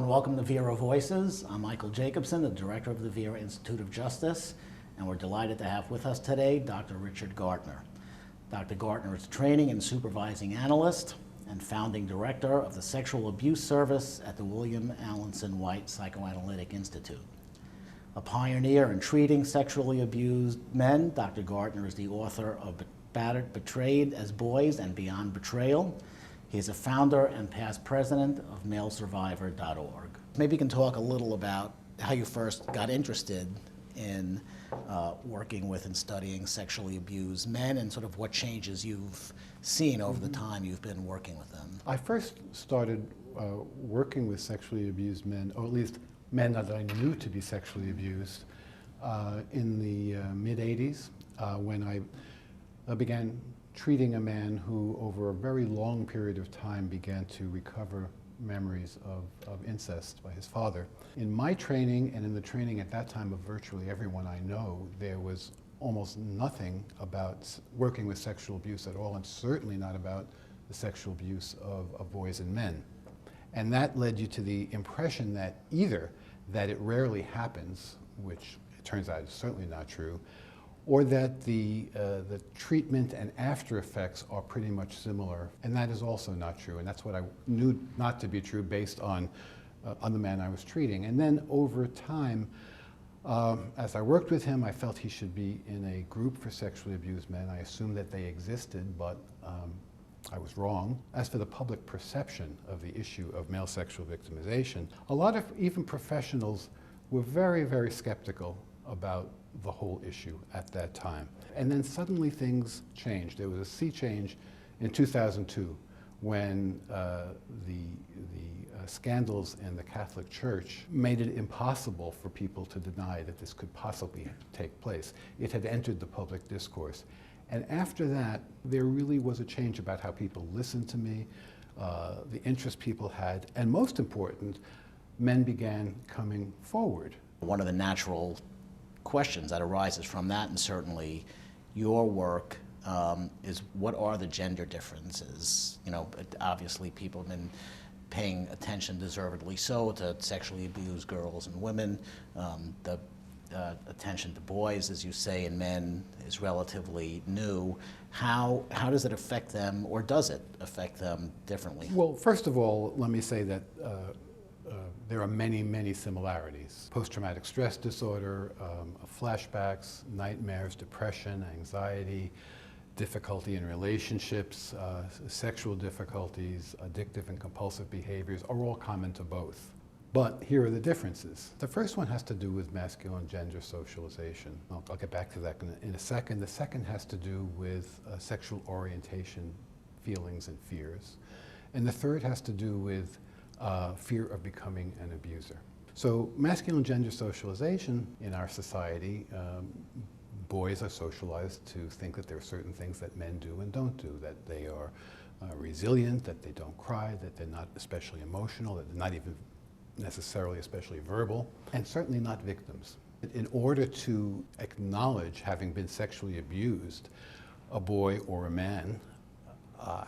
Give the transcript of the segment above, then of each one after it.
and welcome to Vera Voices. I'm Michael Jacobson, the director of the Vera Institute of Justice, and we're delighted to have with us today Dr. Richard Gartner. Dr. Gartner is a training and supervising analyst and founding director of the Sexual Abuse Service at the William Alanson White Psychoanalytic Institute. A pioneer in treating sexually abused men, Dr. Gartner is the author of Battered, Betrayed as Boys and Beyond Betrayal. He is a founder and past president of MaleSurvivor.org. Maybe you can talk a little about how you first got interested in working with and studying sexually abused men and sort of what changes you've seen over the time you've been working with them. I first started working with sexually abused men, or at least men that I knew to be sexually abused, in the mid-'80s when I began treating a man who, over a very long period of time, began to recover memories of incest by his father. In my training, and in the training at that time of virtually everyone I know, there was almost nothing about working with sexual abuse at all, and certainly not about the sexual abuse of boys and men. And that led you to the impression that either that it rarely happens, which it turns out is certainly not true, or that the treatment and after effects are pretty much similar, and that is also not true, and that's what I knew not to be true based on the man I was treating. And then over time, as I worked with him, I felt he should be in a group for sexually abused men. I assumed that they existed, but I was wrong. As for the public perception of the issue of male sexual victimization, a lot of even professionals were very, very skeptical about the whole issue at that time. And then suddenly things changed. There was a sea change in 2002 when the scandals in the Catholic Church made it impossible for people to deny that this could possibly take place. It had entered the public discourse. And after that, there really was a change about how people listened to me, the interest people had, and most important, men began coming forward. One of the natural questions that arises from that, and certainly your work, is what are the gender differences? You know, obviously people have been paying attention, deservedly so, to sexually abused girls and women. The attention to boys, as you say, and men is relatively new. How does it affect them, or does it affect them differently? Well, first of all, let me say that there are many, many similarities. Post-traumatic stress disorder, flashbacks, nightmares, depression, anxiety, difficulty in relationships, sexual difficulties, addictive and compulsive behaviors are all common to both. But here are the differences. The first one has to do with masculine gender socialization. I'll get back to that in a second. The second has to do with sexual orientation, feelings, and fears. And the third has to do with fear of becoming an abuser. So masculine gender socialization in our society, boys are socialized to think that there are certain things that men do and don't do, that they are resilient, that they don't cry, that they're not especially emotional, that they're not even necessarily especially verbal, and certainly not victims. In order to acknowledge having been sexually abused, a boy or a man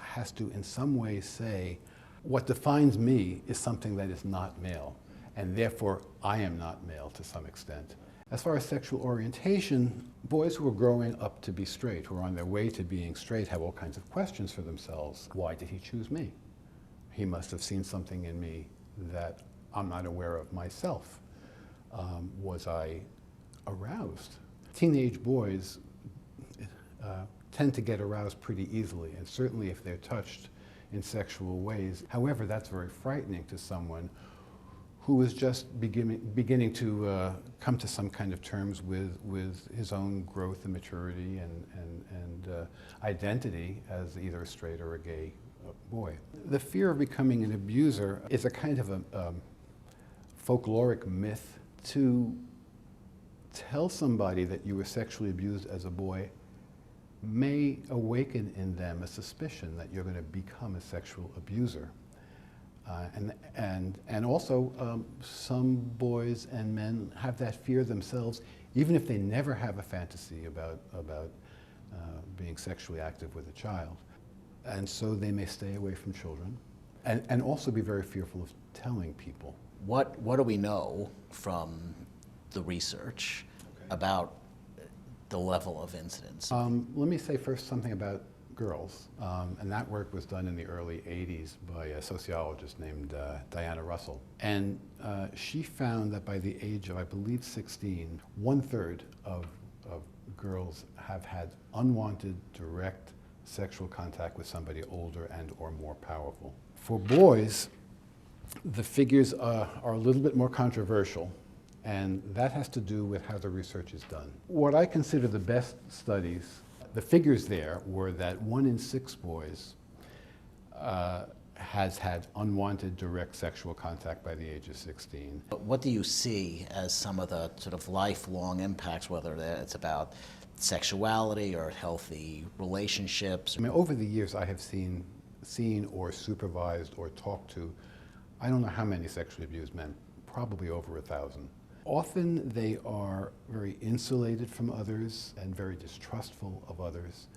has to in some way say, what defines me is something that is not male, and therefore I am not male to some extent. As far as sexual orientation, boys who are growing up to be straight, who are on their way to being straight, have all kinds of questions for themselves. Why did he choose me? He must have seen something in me that I'm not aware of myself. Was I aroused? Teenage boys tend to get aroused pretty easily, and certainly if they're touched in sexual ways. However, that's very frightening to someone who is just beginning to come to some kind of terms with his own growth and maturity and identity as either a straight or a gay boy. The fear of becoming an abuser is a kind of a folkloric myth. To tell somebody that you were sexually abused as a boy may awaken in them a suspicion that you're going to become a sexual abuser. And also, some boys and men have that fear themselves, even if they never have a fantasy about being sexually active with a child. And so they may stay away from children, and also be very fearful of telling people what do we know from the research about the level of incidence? Let me say first something about girls, and that work was done in the early 80s by a sociologist named Diana Russell. And she found that by the age of, I believe, 16, 1/3 of girls have had unwanted direct sexual contact with somebody older and or more powerful. For boys, the figures are a little bit more controversial, and that has to do with how the research is done. What I consider the best studies, the figures there were that 1 in 6 boys has had unwanted direct sexual contact by the age of 16. But what do you see as some of the sort of lifelong impacts, whether it's about sexuality or healthy relationships? I mean, over the years I have seen or supervised or talked to, I don't know how many sexually abused men, probably over 1,000. Often they are very insulated from others and very distrustful of others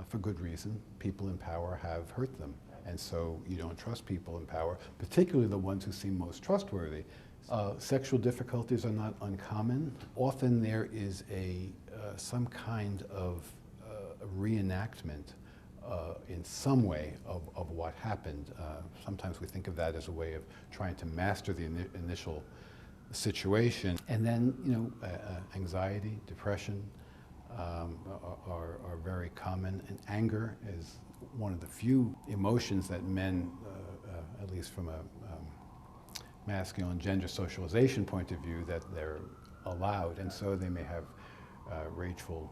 for good reason. People in power have hurt them. And so you don't trust people in power, particularly the ones who seem most trustworthy. Sexual difficulties are not uncommon. Often there is some kind of reenactment in some way of what happened. Sometimes we think of that as a way of trying to master the initial situation. And then, anxiety, depression are very common, and anger is one of the few emotions that men, at least from a masculine gender socialization point of view, that they're allowed, and so they may have rageful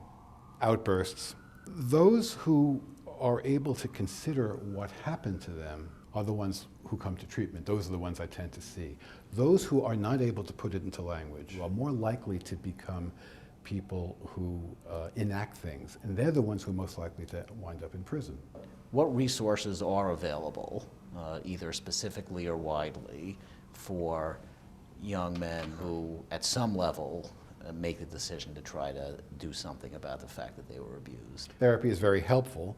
outbursts. Those who are able to consider what happened to them are the ones who come to treatment. Those are the ones I tend to see. Those who are not able to put it into language are more likely to become people who enact things, and they're the ones who are most likely to wind up in prison. What resources are available, either specifically or widely, for young men who, at some level, make the decision to try to do something about the fact that they were abused? Therapy is very helpful,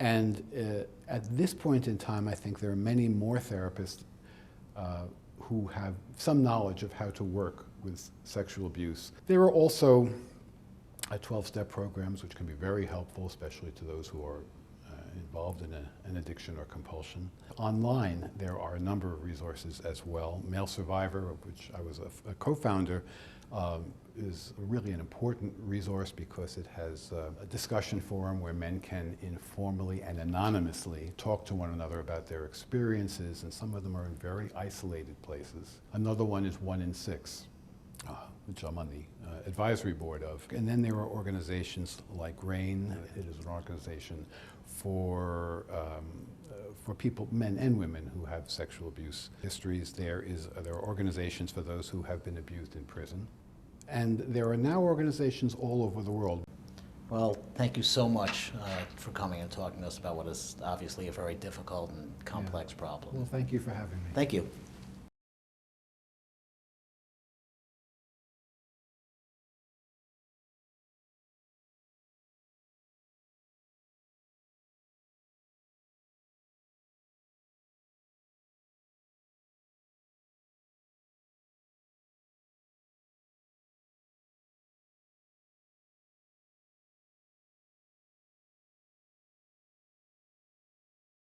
and at this point in time, I think there are many more therapists who have some knowledge of how to work with sexual abuse. There are also 12-step programs which can be very helpful, especially to those who are involved in an addiction or compulsion. Online, there are a number of resources as well. Male Survivor, of which I was a co-founder, is really an important resource because it has a discussion forum where men can informally and anonymously talk to one another about their experiences, and some of them are in very isolated places. Another one is 1 in 6, which I'm on the advisory board of. And then there are organizations like RAIN. It is an organization for people, men and women, who have sexual abuse histories. There are organizations for those who have been abused in prison. And there are now organizations all over the world. Well, thank you so much for coming and talking to us about what is obviously a very difficult and complex problem. Well, thank you for having me. Thank you.